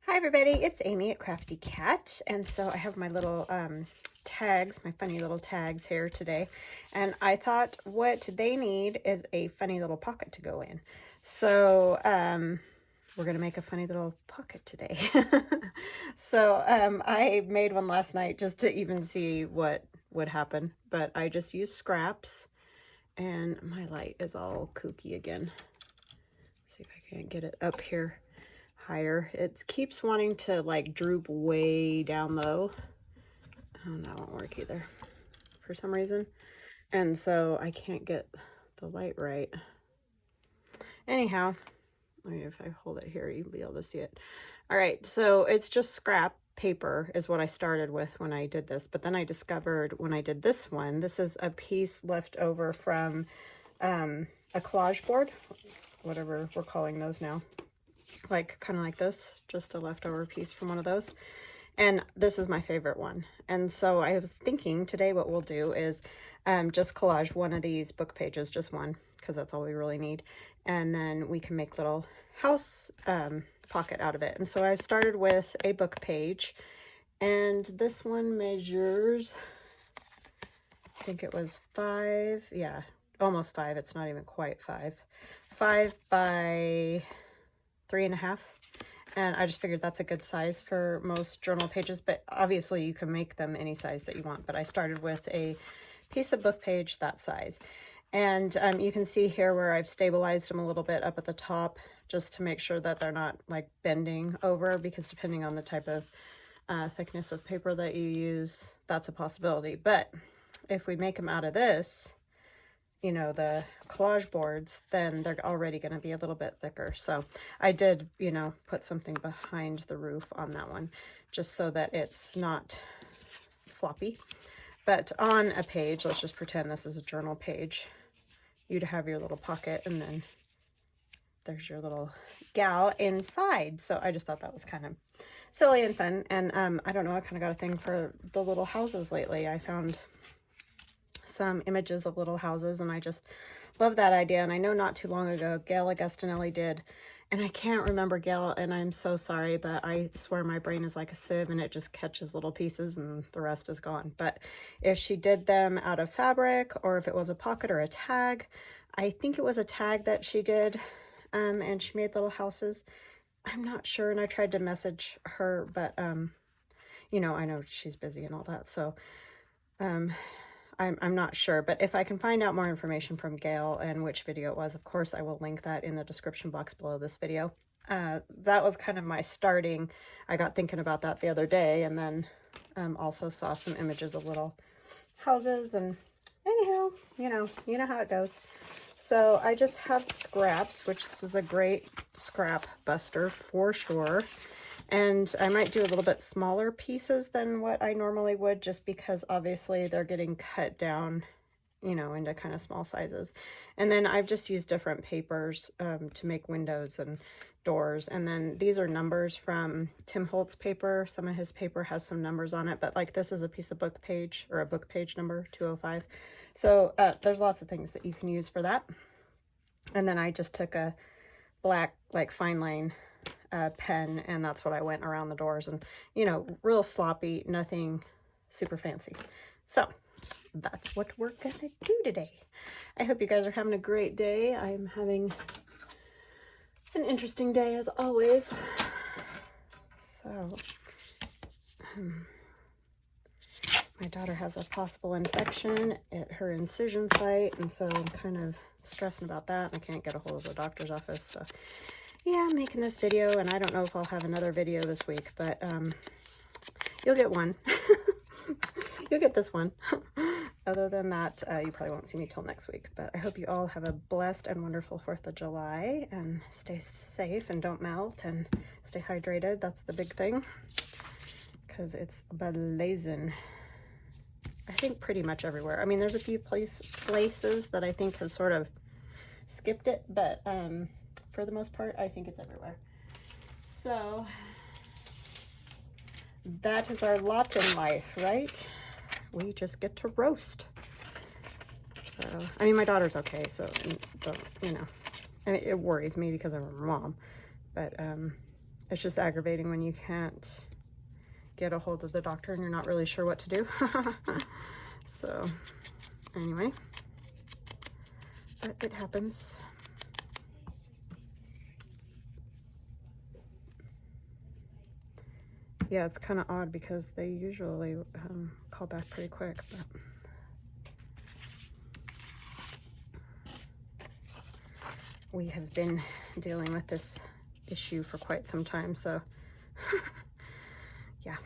Hi everybody, it's Amy at Crafty Cat, and so I have my little tags, my funny little tags here today, and I thought what they need is a funny little pocket to go in. So we're gonna make a funny little pocket today. So I made one last night just to even see what would happen, but I just used scraps, and my light is all kooky again. Let's see if I can't get it up here higher. It keeps wanting to like droop way down low. Oh, that won't work either for some reason. And so I can't get the light right. Anyhow, maybe if I hold it here, you'll be able to see it. All right, so it's just scrap paper is what I started with when I did this. But then I discovered when I did this one, this is a piece left over from a collage board, whatever we're calling those now. Like kind of like this, just a leftover piece from one of those. And this is my favorite one. And so I was thinking today what we'll do is just collage one of these book pages, just one, because that's all we really need. And then we can make little house pocket out of it. And so I started with a book page, and this one measures, I think it was 5, yeah, almost 5. It's not even quite 5. 5 by 3.5, and I just figured that's a good size for most journal pages, but obviously you can make them any size that you want. But I started with a piece of book page that size, and you can see here where I've stabilized them a little bit up at the top just to make sure that they're not like bending over, because depending on the type of thickness of paper that you use, that's a possibility. But if we make them out of this, you know, the collage boards, then they're already going to be a little bit thicker. So I did, you know, put something behind the roof on that one just so that it's not floppy. But on a page, let's just pretend this is a journal page, you'd have your little pocket, and then there's your little gal inside. So I just thought that was kind of silly and fun. And I don't know, I kind of got a thing for the little houses lately. I found some images of little houses, and I just love that idea. And I know not too long ago Gayle Agostinelli did, and I can't remember Gayle, and I'm so sorry, but I swear my brain is like a sieve and it just catches little pieces and the rest is gone. But if she did them out of fabric, or if it was a pocket or a tag, I think it was a tag that she did, and she made little houses. I'm not sure, and I tried to message her, but you know, I know she's busy and all that, so I'm not sure. But if I can find out more information from Gayle and which video it was, of course I will link that in the description box below this video. That was kind of my starting. I got thinking about that the other day, and then also saw some images of little houses, and anyhow, you know how it goes. So I just have scraps, which this is a great scrap buster for sure. And I might do a little bit smaller pieces than what I normally would, just because obviously they're getting cut down, you know, into kind of small sizes. And then I've just used different papers to make windows and doors. And then these are numbers from Tim Holtz paper. Some of his paper has some numbers on it, but like this is a piece of book page, or a book page number 205. So there's lots of things that you can use for that. And then I just took a black, like fine line pen, and that's what I went around the doors, and you know, real sloppy, nothing super fancy. So that's what we're gonna do today. I hope you guys are having a great day. I'm having an interesting day as always. So my daughter has a possible infection at her incision site, and so I'm kind of stressing about that. I can't get a hold of the doctor's office, so yeah, I'm making this video, and I don't know if I'll have another video this week, but you'll get one. You'll get this one. Other than that, you probably won't see me till next week. But I hope you all have a blessed and wonderful 4th of July, and stay safe and don't melt, and stay hydrated. That's the big thing, because it's blazing, I think, pretty much everywhere. I mean, there's a few places that I think have sort of skipped it, but for the most part, I think it's everywhere. So that is our lot in life, right? We just get to roast. So, I mean, my daughter's okay, so, you know, I mean, it worries me because of her mom, but it's just aggravating when you can't get a hold of the doctor and you're not really sure what to do. So anyway, but it happens. Yeah, it's kind of odd because they usually call back pretty quick, but we have been dealing with this issue for quite some time, so yeah.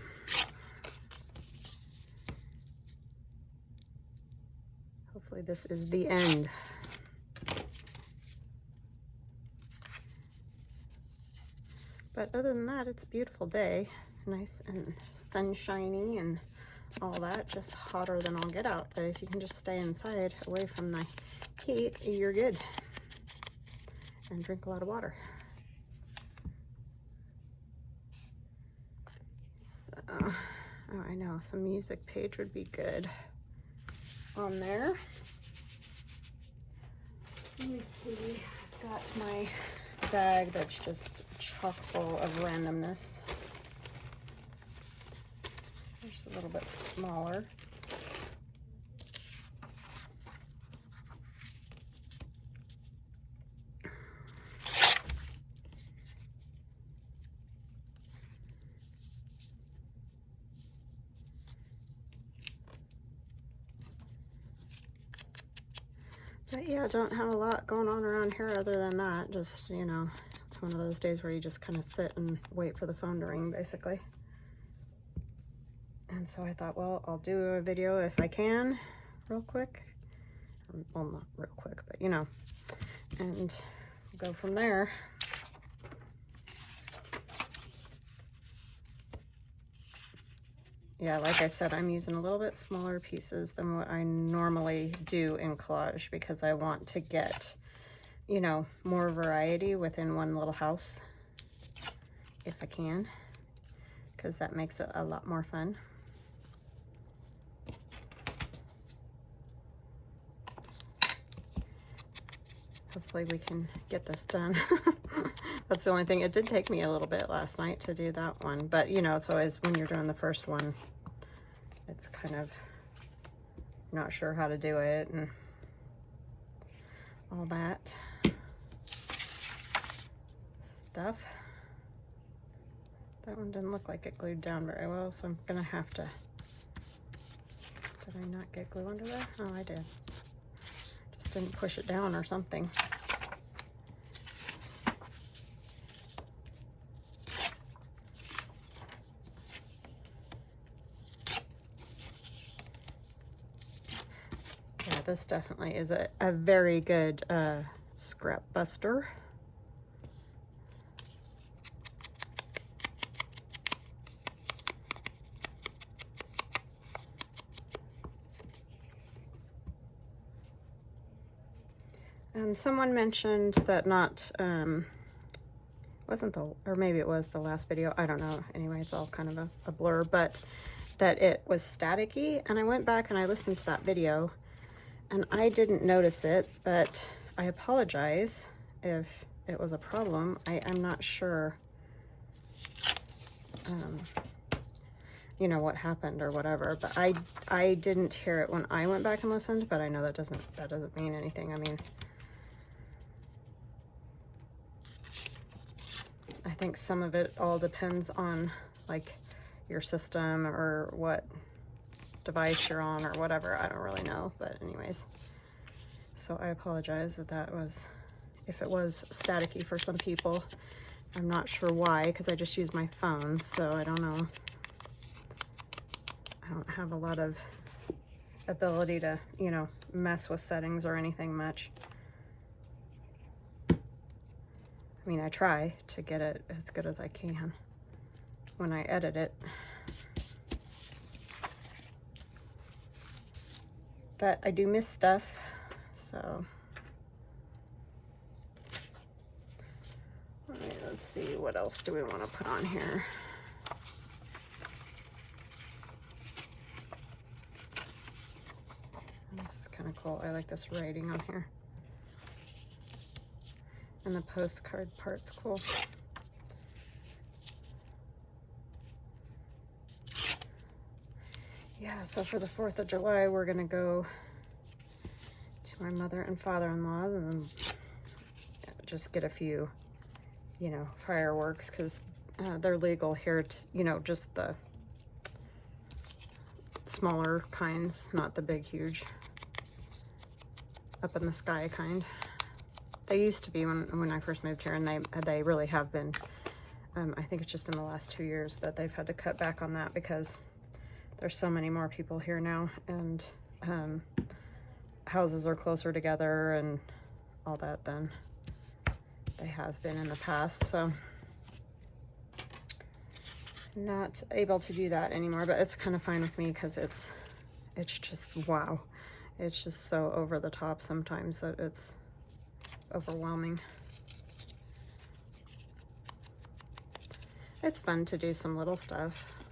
Hopefully this is the end. But other than that, it's a beautiful day. Nice and sunshiny and all that. Just hotter than I'll get out. But if you can just stay inside away from the heat, you're good. And drink a lot of water. So, oh, I know, some music page would be good on there. Let me see. I've got my bag that's just chock full of randomness. Just a little bit smaller. But yeah, don't have a lot going on around here other than that. Just, you know, it's one of those days where you just kind of sit and wait for the phone to ring, basically. And so I thought, well, I'll do a video if I can, real quick. Well, not real quick, but you know, and go from there. Yeah, like I said, I'm using a little bit smaller pieces than what I normally do in collage because I want to get, you know, more variety within one little house, if I can, because that makes it a lot more fun. Hopefully we can get this done. That's the only thing. It did take me a little bit last night to do that one, but you know, it's always when you're doing the first one, it's kind of not sure how to do it and all that stuff. That one didn't look like it glued down very well, so I'm gonna have to, did I not get glue under there? Oh, I did. Just didn't push it down or something. Yeah, this definitely is a very good scrap buster. And someone mentioned that wasn't the, or maybe it was the last video, I don't know. Anyway, it's all kind of a blur, but that it was staticky. And I went back and I listened to that video and I didn't notice it, but I apologize if it was a problem. I'm not sure, you know, what happened or whatever, but I didn't hear it when I went back and listened, but I know that doesn't mean anything. I mean, I think some of it all depends on like your system or what device you're on or whatever. I don't really know, but anyways, so I apologize that that was, if it was staticky for some people. I'm not sure why, because I just use my phone, so I don't know. I don't have a lot of ability to, you know, mess with settings or anything much. I mean, I try to get it as good as I can when I edit it. But I do miss stuff, so. All right, let's see, what else do we want to put on here? This is kind of cool. I like this writing on here. And the postcard part's cool. yeah, so for the 4th of July, we're gonna go to my mother and father-in-law's and just get a few, you know, fireworks, because they're legal here to, you know, just the smaller kinds, not the big, huge, up in the sky kind. They used to be when I first moved here, and they really have been. I think it's just been the last 2 years that they've had to cut back on that because there's so many more people here now, and houses are closer together and all that than they have been in the past. So not able to do that anymore, but it's kind of fine with me because it's just, wow. It's just so over the top sometimes that it's overwhelming. It's fun to do some little stuff.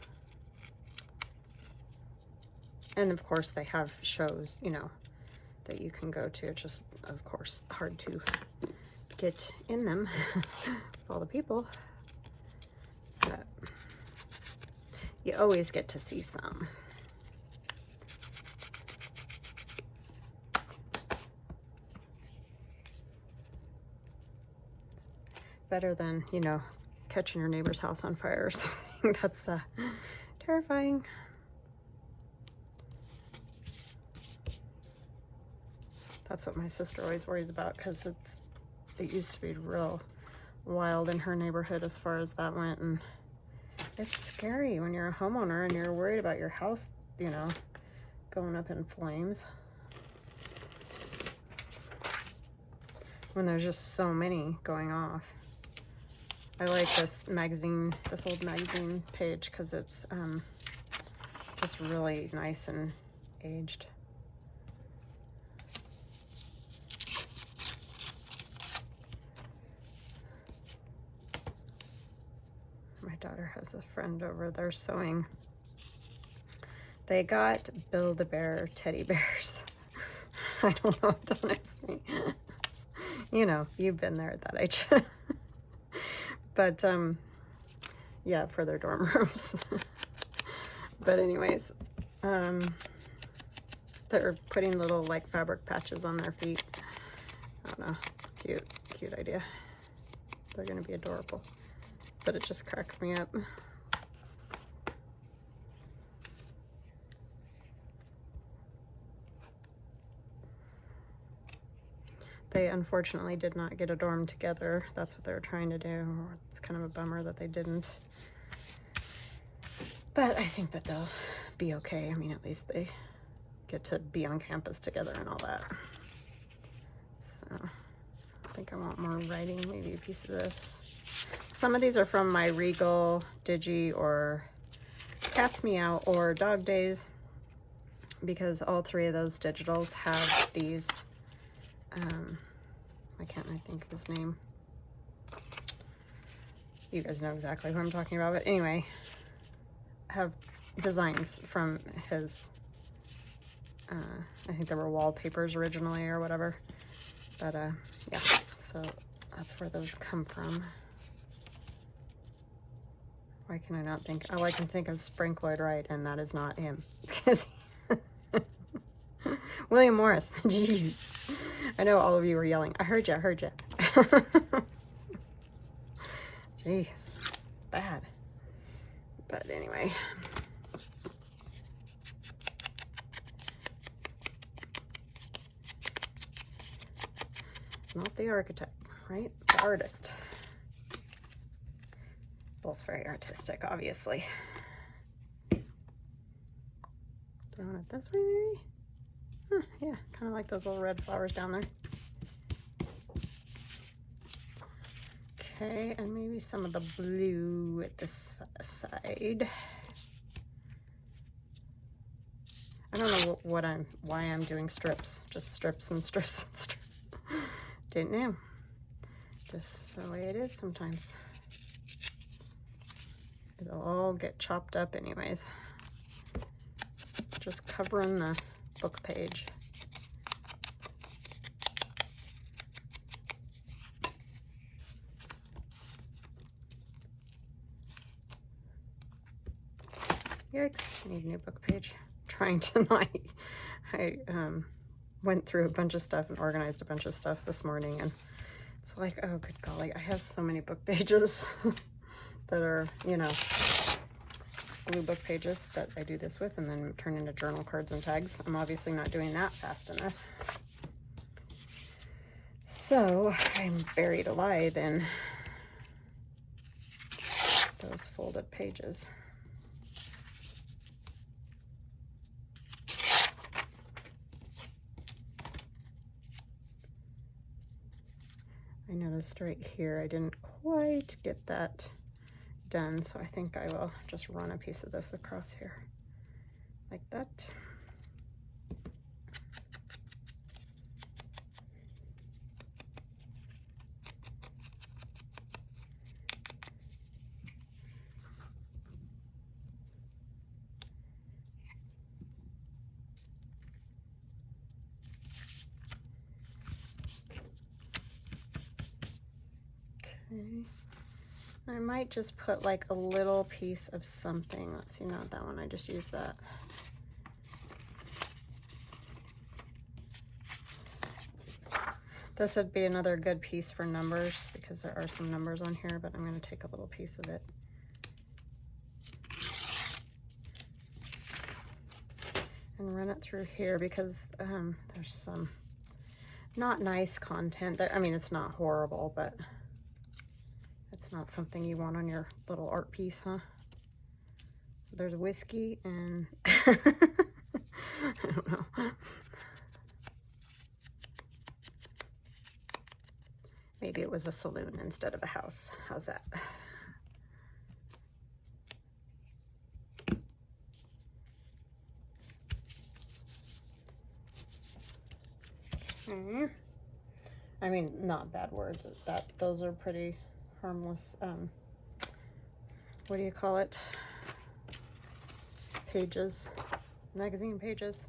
And of course they have shows, you know, that you can go to. It's just, of course, hard to get in them with all the people. But you always get to see some. Better than, you know, catching your neighbor's house on fire or something. That's terrifying. That's what my sister always worries about, because it used to be real wild in her neighborhood as far as that went, and it's scary when you're a homeowner and you're worried about your house, you know, going up in flames. When there's just so many going off. I like this magazine, this old magazine page, because it's just really nice and aged. My daughter has a friend over there sewing. They got Build-A-Bear teddy bears. I don't know, don't ask me. You know, you've been there at that age. But, yeah, for their dorm rooms. But anyways, they're putting little, like, fabric patches on their feet. I don't know, cute idea. They're gonna be adorable. But it just cracks me up. They unfortunately did not get a dorm together. That's what they were trying to do. It's kind of a bummer that they didn't. But I think that they'll be okay. I mean, at least they get to be on campus together and all that. So I think I want more writing, maybe a piece of this. Some of these are from my Regal, Digi, or Cat's Meow, or Dog Days, because all 3 of those digitals have these, why can't I think of his name? You guys know exactly who I'm talking about, but anyway, have designs from his, I think they were wallpapers originally or whatever, but yeah, so that's where those come from. Why can I not think? Oh, I can think of Sprinkloid Wright, and that is not him. William Morris. Jeez. I know all of you were yelling. I heard you. I heard you. Jeez. Bad. But anyway. Not the architect, right? The artist. Both very artistic, obviously. Throwing it this way, maybe? Huh, yeah, kind of like those little red flowers down there. Okay, and maybe some of the blue at this side. I don't know why I'm doing strips. Just strips and strips and strips. Didn't know. Just the way it is sometimes. It'll all get chopped up anyways. Just covering the book page. Yikes, need a new book page. trying to not, I went through a bunch of stuff and organized a bunch of stuff this morning, and it's like, oh, good golly, I have so many book pages that are, you know, glue book pages that I do this with and then turn into journal cards and tags. I'm obviously not doing that fast enough. So I'm buried alive in those folded pages. I noticed right here I didn't quite get that done, so I think I will just run a piece of this across here like that. Okay. I might just put like a little piece of something. Let's see, not that one, I just used that. This would be another good piece for numbers because there are some numbers on here, but I'm going to take a little piece of it. And run it through here because there's some not nice content. I mean, it's not horrible, but it's not something you want on your little art piece, huh? There's whiskey and I don't know. Maybe it was a saloon instead of a house. How's that? Okay. I mean, not bad words. It's that those are pretty harmless. What do you call it? Pages, magazine pages.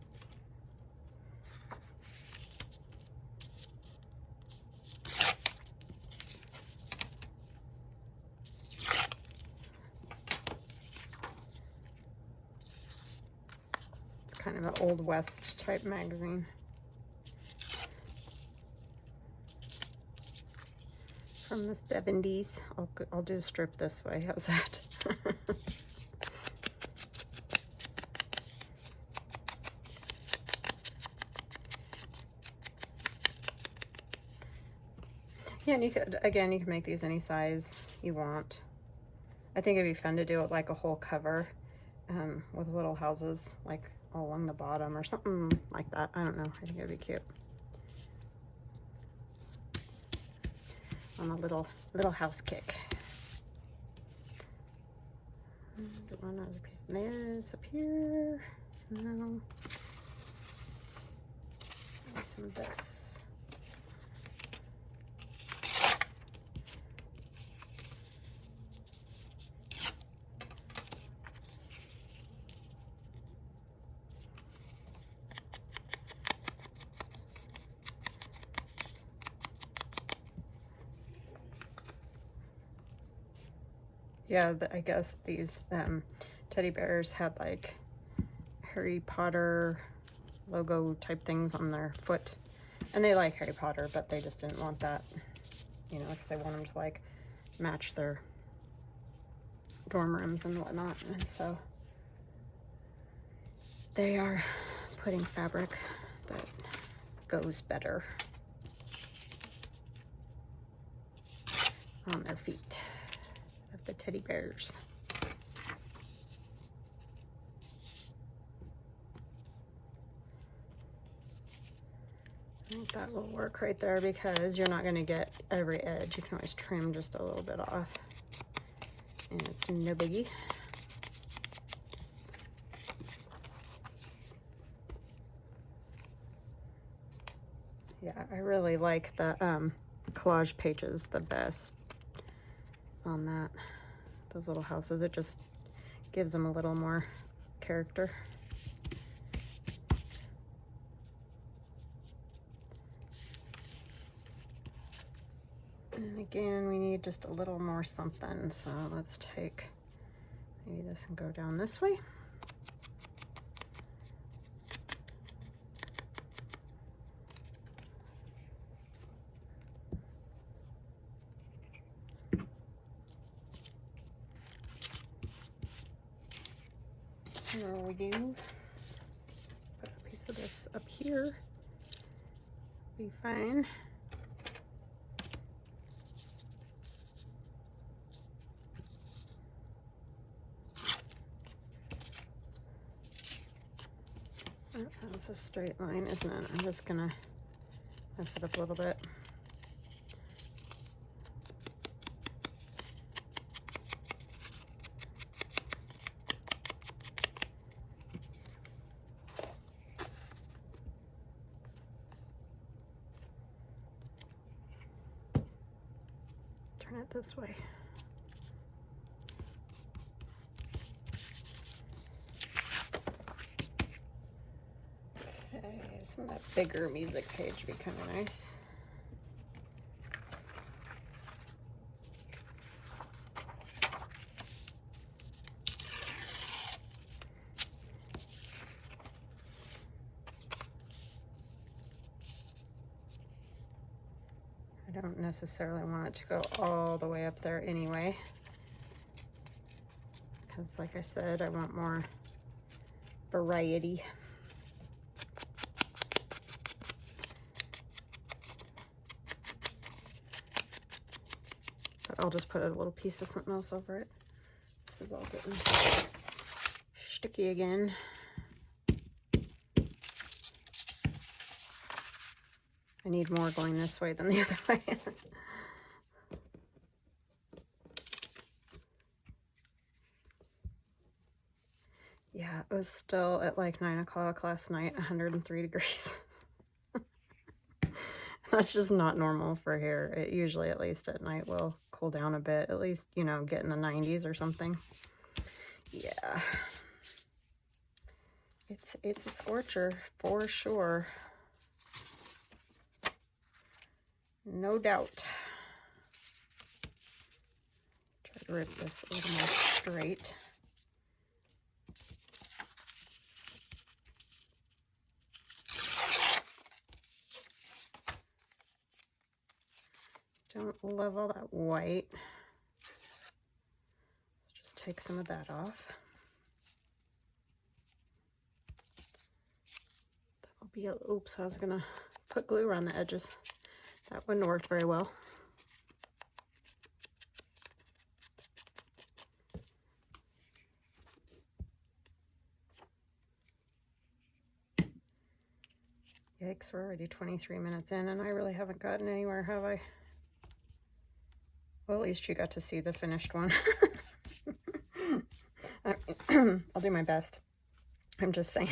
It's kind of an Old West type magazine. From the 70s. I'll do a strip this way. How's that? Yeah, and you could, again, you can make these any size you want. I think it'd be fun to do it like a whole cover with little houses like all along the bottom or something like that. I don't know. I think it'd be cute. On a little house kick. Do one other piece of this up here. No. Some of this. Yeah, I guess these teddy bears had like Harry Potter logo type things on their foot. And they like Harry Potter, but they just didn't want that, you know, because they want them to like match their dorm rooms and whatnot. And so they are putting fabric that goes better on their feet. The teddy bears. I think that will work right there because you're not going to get every edge. You can always trim just a little bit off. And it's no biggie. Yeah, I really like the collage pages the best on that. Those little houses, it just gives them a little more character. And again, we need just a little more something, so let's take maybe this and go down this way. There we do. Put a piece of this up here. Be fine. Oh, that's a straight line, isn't it? I'm just gonna mess it up a little bit. Turn it this way. Okay, some of that bigger music page would be kind of nice. I don't necessarily want it to go all the way up there anyway, because like I said, I want more variety. But I'll just put a little piece of something else over it. This is all getting sticky again. I need more going this way than the other way. Yeah, it was still at like 9 o'clock last night, 103 degrees. That's just not normal for here. It usually, at least at night, will cool down a bit. At least, you know, get in the 90s or something. Yeah. It's a scorcher for sure. No doubt. Try to rip this a little more straight. Don't love all that white. Let's just take some of that off. That'll be a, oops, I was gonna put glue around the edges. That wouldn't have worked very well. Yikes, we're already 23 minutes in and I really haven't gotten anywhere, have I? Well, at least you got to see the finished one. I'll do my best. I'm just saying.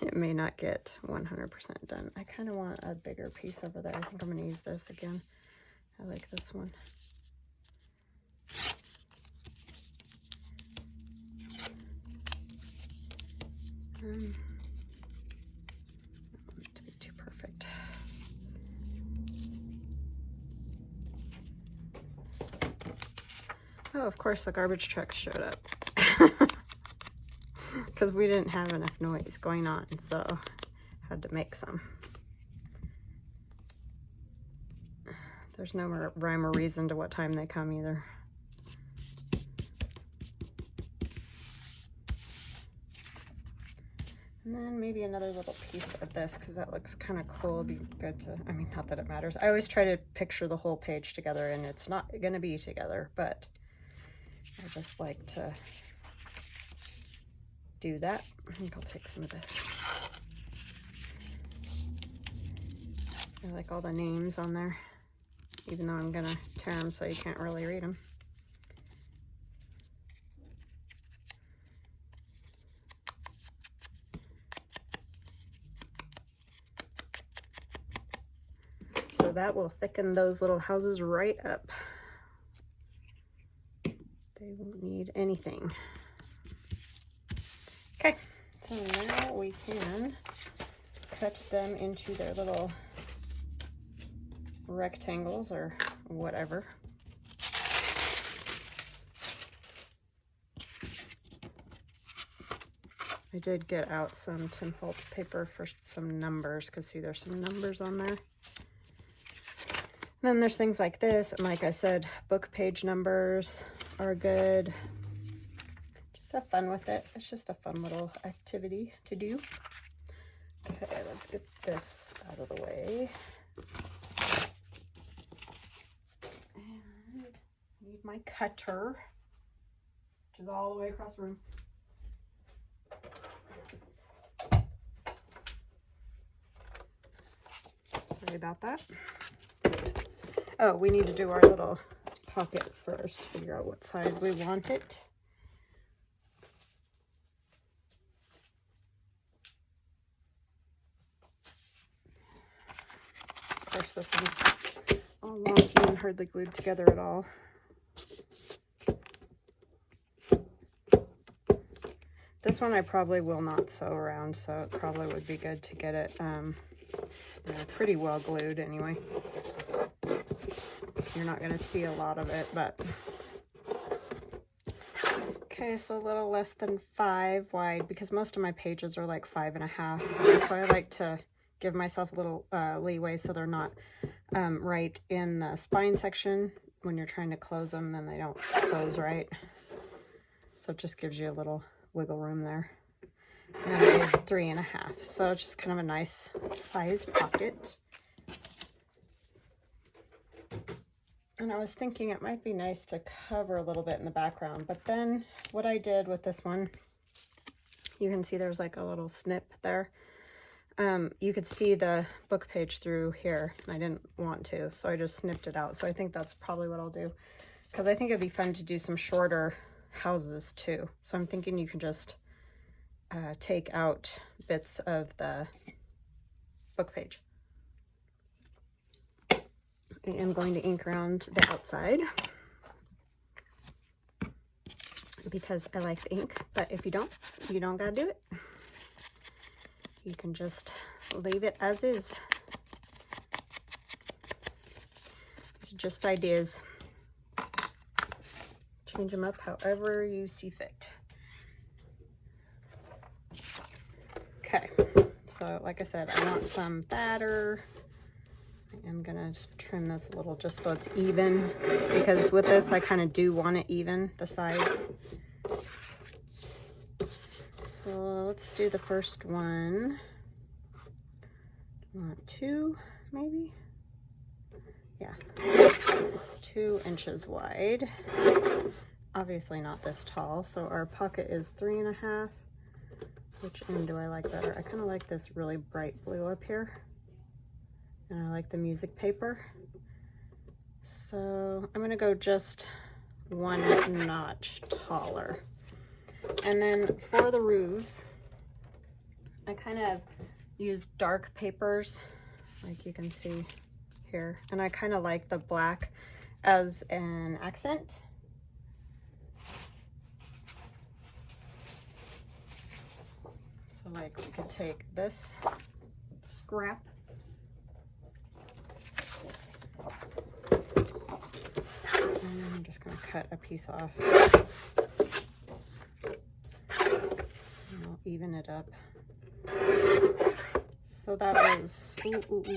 It may not get 100% done. I kind of want a bigger piece over there. I think I'm going to use this again. I like this one. I don't want it to be too perfect. Oh, of course the garbage truck showed up. Because we didn't have enough noise going on, so had to make some. There's no rhyme or reason to what time they come either. And then maybe another little piece of this, because that looks kind of cool. It'd be good to, I mean, not that it matters. I always try to picture the whole page together, and it's not going to be together, but I just like to do that. I think I'll take some of this. I like all the names on there, even though I'm going to tear them so you can't really read them. So that will thicken those little houses right up. They won't need anything. Okay, so now we can cut them into their little rectangles or whatever. I did get out some tinfoil paper for some numbers, because see, there's some numbers on there. And then there's things like this, and like I said, book page numbers are good. Just have fun with it. It's just a fun little activity to do. Okay, let's get this out of the way. And I need my cutter, which is all the way across the room. Sorry about that. Oh, we need to do our little pocket first, figure out what size we want it. Of course, this one's all wonky and hardly glued together at all. This one I probably will not sew around, so it probably would be good to get it pretty well glued anyway. You're not going to see a lot of it, but okay, so a little less than 5 wide, because most of my pages are like 5.5, so I like to give myself a little leeway so they're not right in the spine section. When you're trying to close them, then they don't close right, so it just gives you a little wiggle room there. And I did 3.5, so it's just kind of a nice size pocket. And I was thinking it might be nice to cover a little bit in the background, but then what I did with this one, you can see there's like a little snip there. You could see the book page through here, and I didn't want to, so I just snipped it out. So I think that's probably what I'll do, because I think it'd be fun to do some shorter houses too. So I'm thinking you can just take out bits of the book page. I am going to ink around the outside because I like the ink, but if you don't gotta do it. You can just leave it as is. It's just ideas. Change them up however you see fit. Okay, so like I said, I want some batter. I am gonna trim this a little just so it's even, because with this I kind of do want it even, the sides. So let's do the first one. Want 2 maybe? Yeah, 2 inches wide. Obviously not this tall, so our pocket is 3.5. Which end do I like better? I kind of like this really bright blue up here. And I like the music paper. So I'm gonna go just 1 notch taller. And then for the roofs, I kind of use dark papers, like you can see here. And I kind of like the black as an accent. So like we could take this scrap and I'm just going to cut a piece off. And I'll even it up. So that was,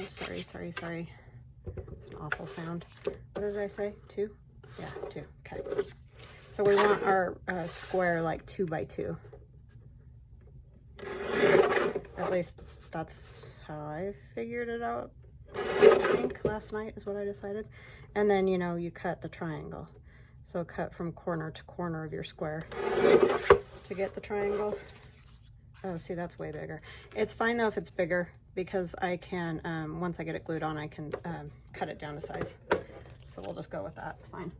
sorry. It's an awful sound. What did I say? 2? Yeah, 2. Okay. So we want our square like 2 by 2. At least that's how I figured it out. I think last night is what I decided. And then, you know, you cut the triangle. So cut from corner to corner of your square to get the triangle. Oh, see, that's way bigger. It's fine though if it's bigger, because I can, once I get it glued on, I can cut it down to size. So we'll just go with that, it's fine.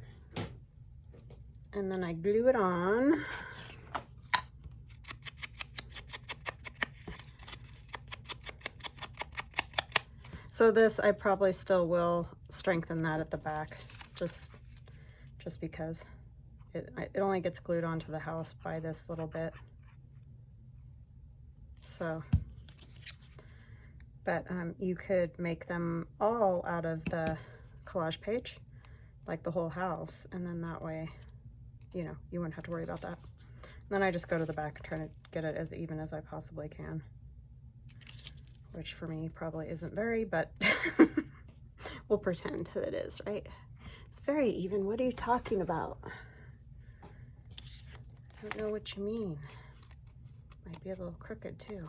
And then I glue it on. So this, I probably still will strengthen that at the back, just because it only gets glued onto the house by this little bit. So, but you could make them all out of the collage page, like the whole house, and then that way, you know, you wouldn't have to worry about that. And then I just go to the back and try to get it as even as I possibly can, which for me probably isn't very, but we'll pretend that it is, right? It's very even. What are you talking about? I don't know what you mean. Might be a little crooked too.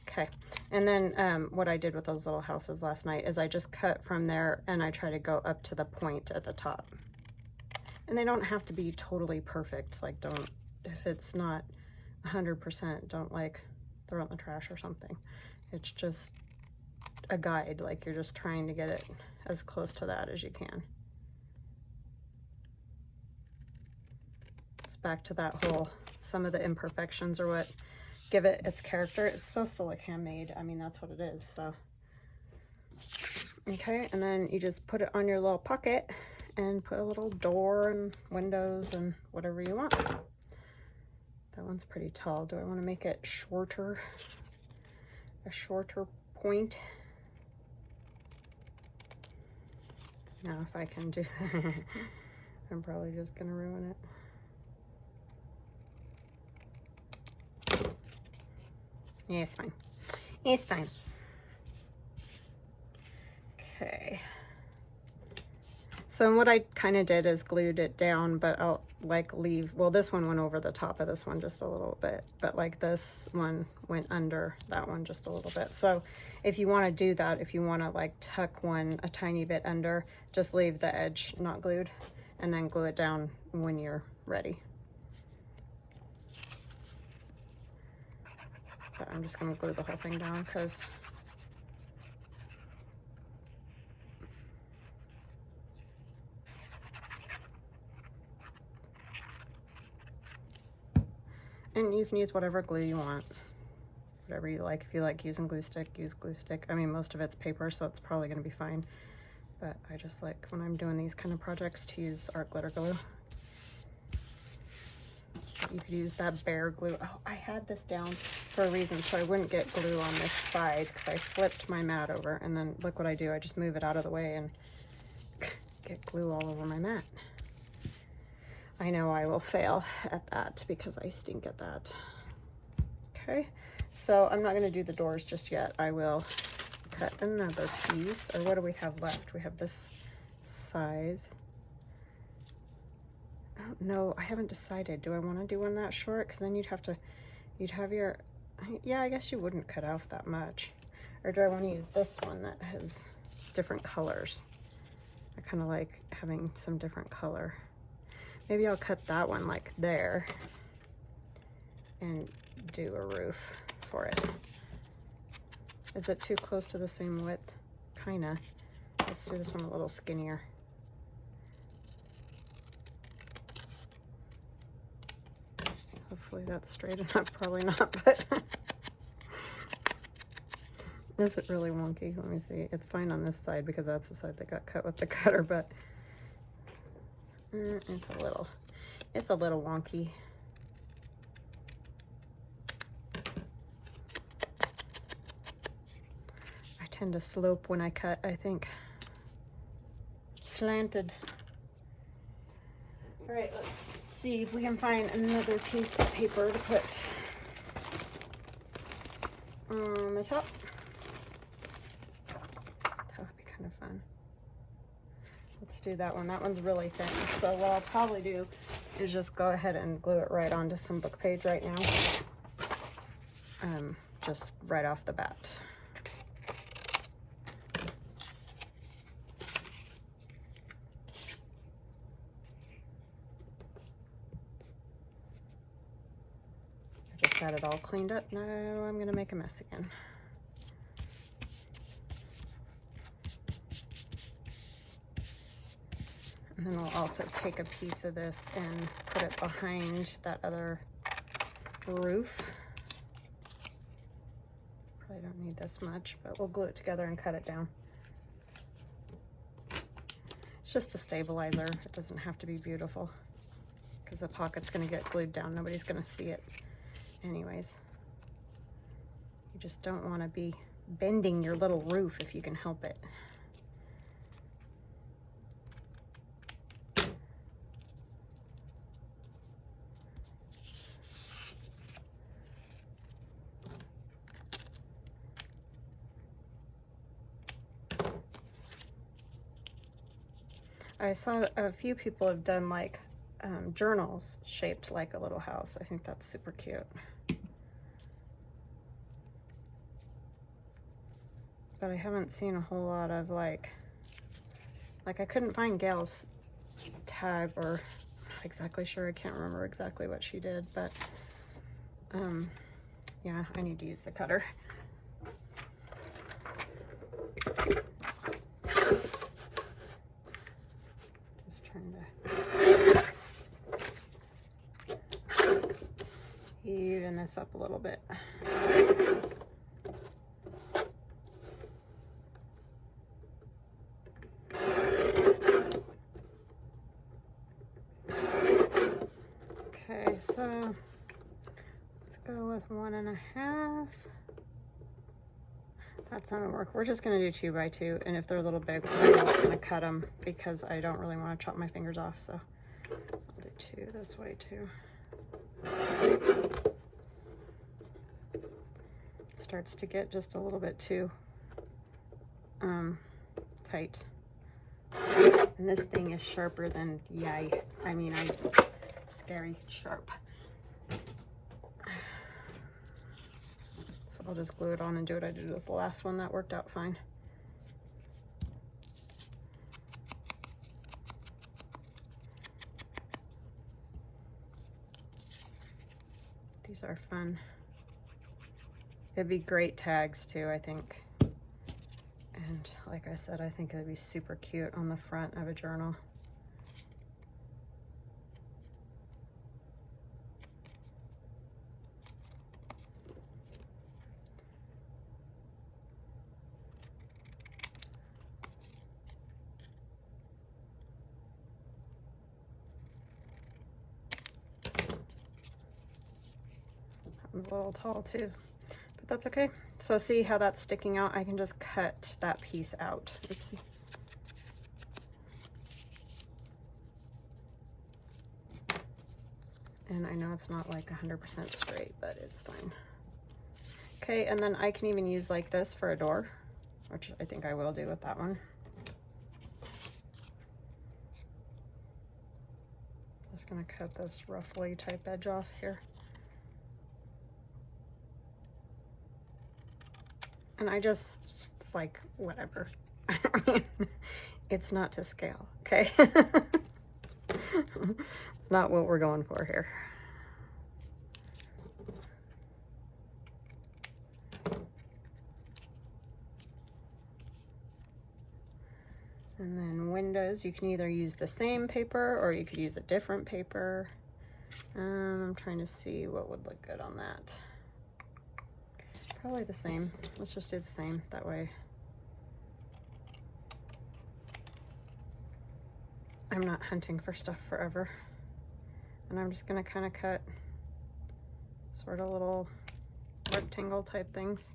Okay, and then what I did with those little houses last night is I just cut from there and I try to go up to the point at the top. And they don't have to be totally perfect. Like, don't, if it's not 100%, don't like throw it in the trash or something. It's just a guide. Like, you're just trying to get it as close to that as you can. It's back to that whole, some of the imperfections are what give it its character. It's supposed to look handmade. I mean, that's what it is, so. Okay, and then you just put it on your little pocket and put a little door and windows and whatever you want. That one's pretty tall. Do I want to make it shorter? A shorter point? Now, if I can do that, I'm probably just gonna ruin it. Yeah, it's fine. It's fine. Okay. So what I kind of did is glued it down, but I'll like leave, well, this one went over the top of this one just a little bit, but like this one went under that one just a little bit. So if you want to do that, if you want to like tuck one a tiny bit under, just leave the edge not glued and then glue it down when you're ready. But I'm just going to glue the whole thing down because and you can use whatever glue you want, whatever you like. If you like using glue stick, use glue stick. I mean, most of it's paper, so it's probably going to be fine. But I just like, when I'm doing these kind of projects, to use art glitter glue. You could use that bare glue. Oh, I had this down for a reason, so I wouldn't get glue on this side because I flipped my mat over. And then look what I do. I just move it out of the way and get glue all over my mat. I know I will fail at that because I stink at that. Okay, so I'm not going to do the doors just yet. I will cut another piece. Or what do we have left? We have this size. I don't know. I haven't decided. Do I want to do one that short? Because then you'd have your, yeah, I guess you wouldn't cut off that much. Or do I want to use this one that has different colors? I kind of like having some different color. Maybe I'll cut that one like there and do a roof for it. Is it too close to the same width? Kinda. Let's do this one a little skinnier. Hopefully that's straight enough. Probably not, but is it really wonky? Let me see. It's fine on this side because that's the side that got cut with the cutter, but it's a little wonky. I tend to slope when I cut, I think. Slanted. All right, let's see if we can find another piece of paper to put on the top. That would be kind of fun. Let's do that one. That one's really thin. So what I'll probably do is just go ahead and glue it right onto some book page right now. Just right off the bat. I just got it all cleaned up. Now I'm going to make a mess again. And then I'll also take a piece of this and put it behind that other roof. Probably don't need this much, but we'll glue it together and cut it down. It's just a stabilizer. It doesn't have to be beautiful because the pocket's going to get glued down. Nobody's going to see it anyways. You just don't want to be bending your little roof if you can help it. I saw a few people have done like journals shaped like a little house. I think that's super cute. But I haven't seen a whole lot of like I couldn't find Gayle's tag, or I'm not exactly sure. I can't remember exactly what she did, but yeah, I need to use the cutter. Just trying to even this up a little bit. Okay, so let's go with 1.5. That's not gonna work. We're just gonna do 2 by 2, and if they're a little big, we're not gonna cut them because I don't really want to chop my fingers off. So I'll do 2 this way too. It starts to get just a little bit too tight, and this thing is sharper than scary sharp. So I'll just glue it on and do what I did with the last one. That worked out fine. These are fun. It'd be great tags too, I think. And like I said, I think it'd be super cute on the front of a journal. A little tall too, but that's okay. So see how that's sticking out? I can just cut that piece out. Oopsie. And I know it's not like 100% straight, but it's fine. Okay, and then I can even use like this for a door, which I think I will do with that one. Just gonna cut this roughly type edge off here. And I just, like, whatever. I mean, it's not to scale, okay? Not what we're going for here. And then windows, you can either use the same paper or you could use a different paper. I'm trying to see what would look good on that. Probably the same. Let's just do the same, that way I'm not hunting for stuff forever. And I'm just gonna kind of cut sort of little rectangle type things.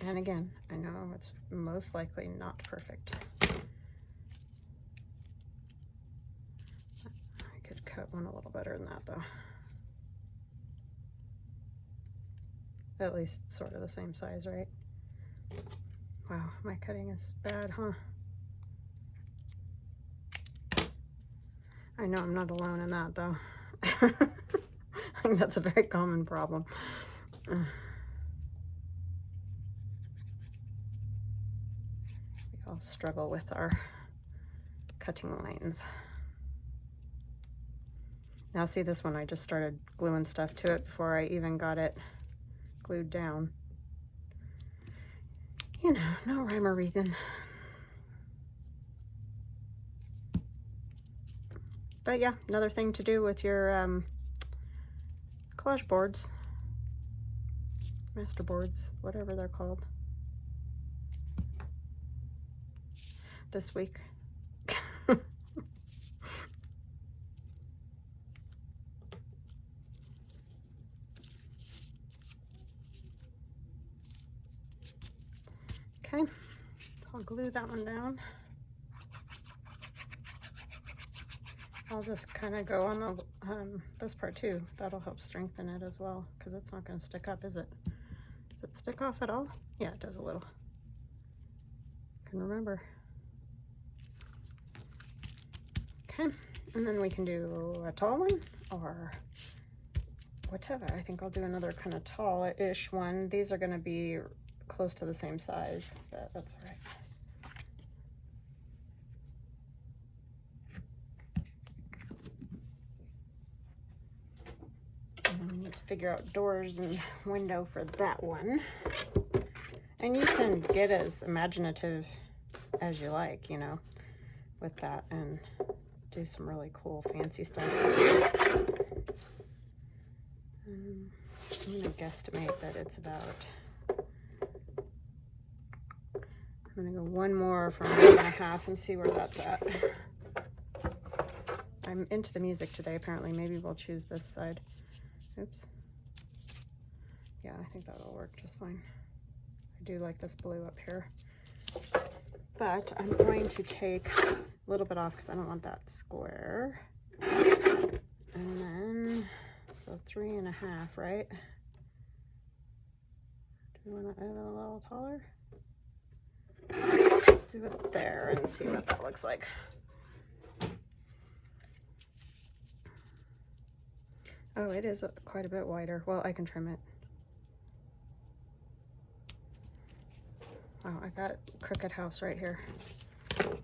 And again, I know it's most likely not perfect. I could cut one a little better than that though. At least sort of the same size, right? Wow, my cutting is bad, huh? I know I'm not alone in that though. I think that's a very common problem. We all struggle with our cutting lines. Now see this one, I just started gluing stuff to it before I even got it glued down. You know, no rhyme or reason. But yeah, another thing to do with your collage boards, master boards, whatever they're called, this week. Okay, I'll glue that one down. I'll just kind of go on the this part too. That'll help strengthen it as well, because it's not going to stick up, is it? Does it stick off at all? Yeah, it does a little. I can remember. Okay, And then we can do a tall one or whatever. I think I'll do another kind of tall-ish one. These are going to be close to the same size, but that's all right. And then we need to figure out doors and window for that one. And you can get as imaginative as you like, you know, with that, and do some really cool fancy stuff. I'm gonna guesstimate that it's about, I'm gonna go one more from 1.5 and see where that's at. I'm into the music today, apparently. Maybe we'll choose this side. Oops. Yeah, I think that'll work just fine. I do like this blue up here. But I'm going to take a little bit off because I don't want that square. And then, so 3.5, right? Do we want to add it a little taller? Let's do it there and see what that looks like. Oh, it is quite a bit wider. Well, I can trim it. Wow, I got crooked house right here. So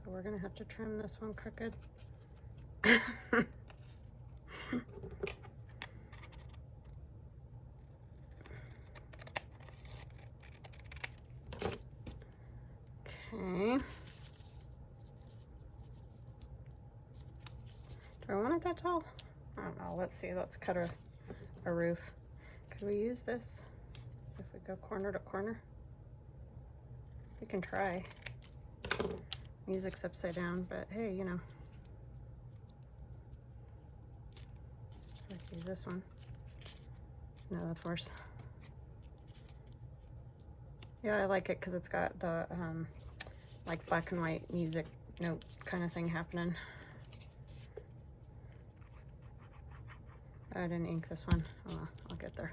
we're gonna have to trim this one crooked. Okay. Do I want it that tall? I don't know. Let's see. Let's cut a roof. Could we use this if we go corner to corner? We can try. Music's upside down, but hey, you know. Let's use this one. No, that's worse. Yeah, I like it because it's got the like black and white music note kind of thing happening. I didn't ink this one. Oh, well, I'll get there.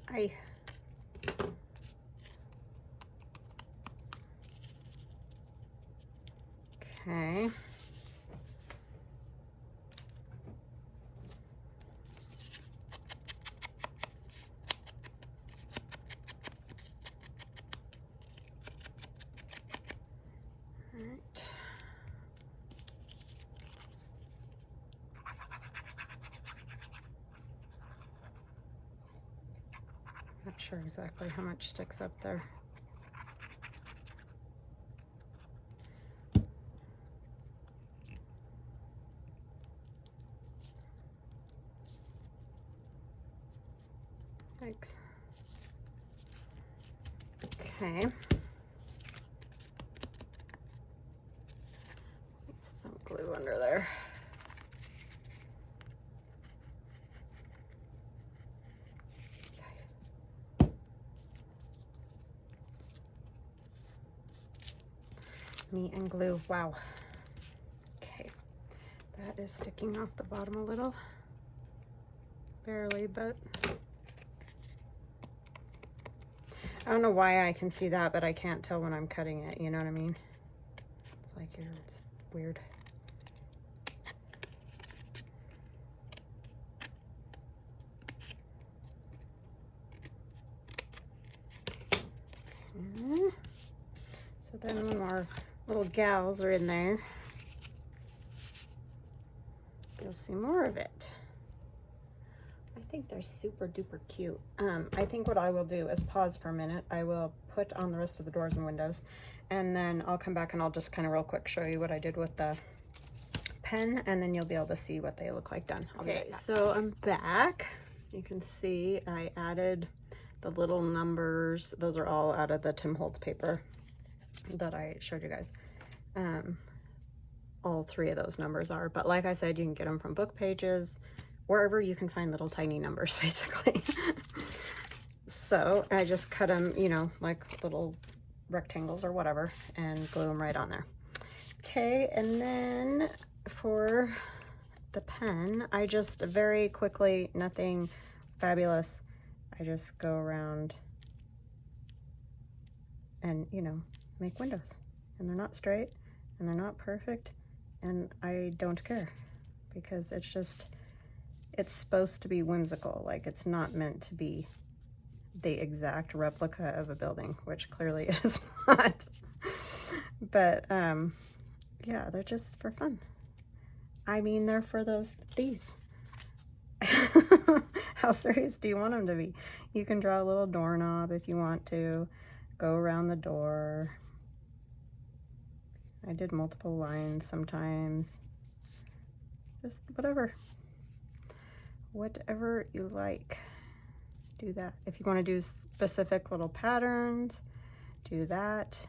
Aye. Okay. All right. Not sure exactly how much sticks up there. Thanks. Okay. Need some glue under there. Okay. Me and glue. Wow. Okay. That is sticking off the bottom a little. Barely, but I don't know why I can see that, but I can't tell when I'm cutting it, you know what I mean? It's like it's weird. Okay. So then when our little gals are in there, you'll see more of it. I think they're super duper cute. I think what I will do is pause for a minute. I will put on the rest of the doors and windows, and then I'll come back and I'll just kind of real quick show you what I did with the pen, and then you'll be able to see what they look like done. Okay, so I'm back. You can see I added the little numbers. Those are all out of the Tim Holtz paper that I showed you guys. All 3 of those numbers are, but like I said, you can get them from book pages, wherever you can find little tiny numbers, basically. So I just cut them, you know, like little rectangles or whatever, and glue them right on there. Okay, and then for the pen, I just very quickly, nothing fabulous, I just go around and, you know, make windows. And they're not straight, and they're not perfect, and I don't care, because it's just, it's supposed to be whimsical. Like, it's not meant to be the exact replica of a building, which clearly it is not. But yeah, they're just for fun. I mean, they're for these. How serious do you want them to be? You can draw a little doorknob if you want to, go around the door. I did multiple lines sometimes. Just whatever you like, do that. If you want to do specific little patterns, do that.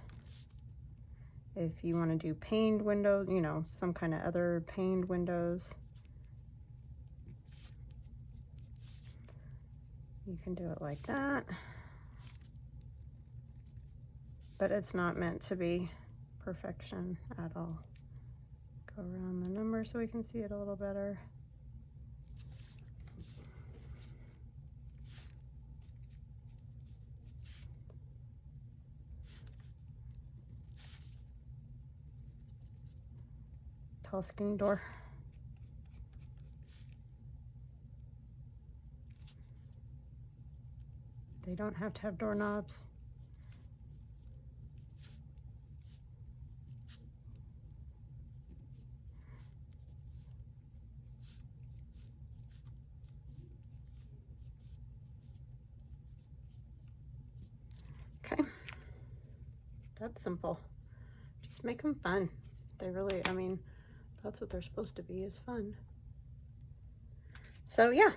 If you want to do paned windows, you know, some kind of other paned windows, you can do it like that. But it's not meant to be perfection at all. Go around the number so we can see it a little better. Tall, skinny door. They don't have to have doorknobs. Okay, that's simple. Just make them fun. They really, I mean, that's what they're supposed to be, is fun. So yeah,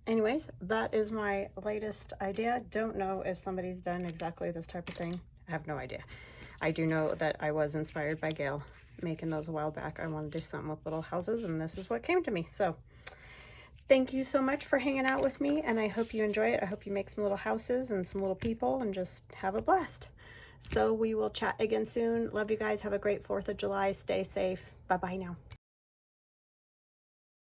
anyways, that is my latest idea. Don't know if somebody's done exactly this type of thing. I have no idea. I do know that I was inspired by Gayle making those a while back. I want to do something with little houses, and this is what came to me. So thank you so much for hanging out with me, and I hope you enjoy it. I hope you make some little houses and some little people and just have a blast. So we will chat again soon. Love you guys. Have a great 4th of July. Stay safe. Bye-bye now.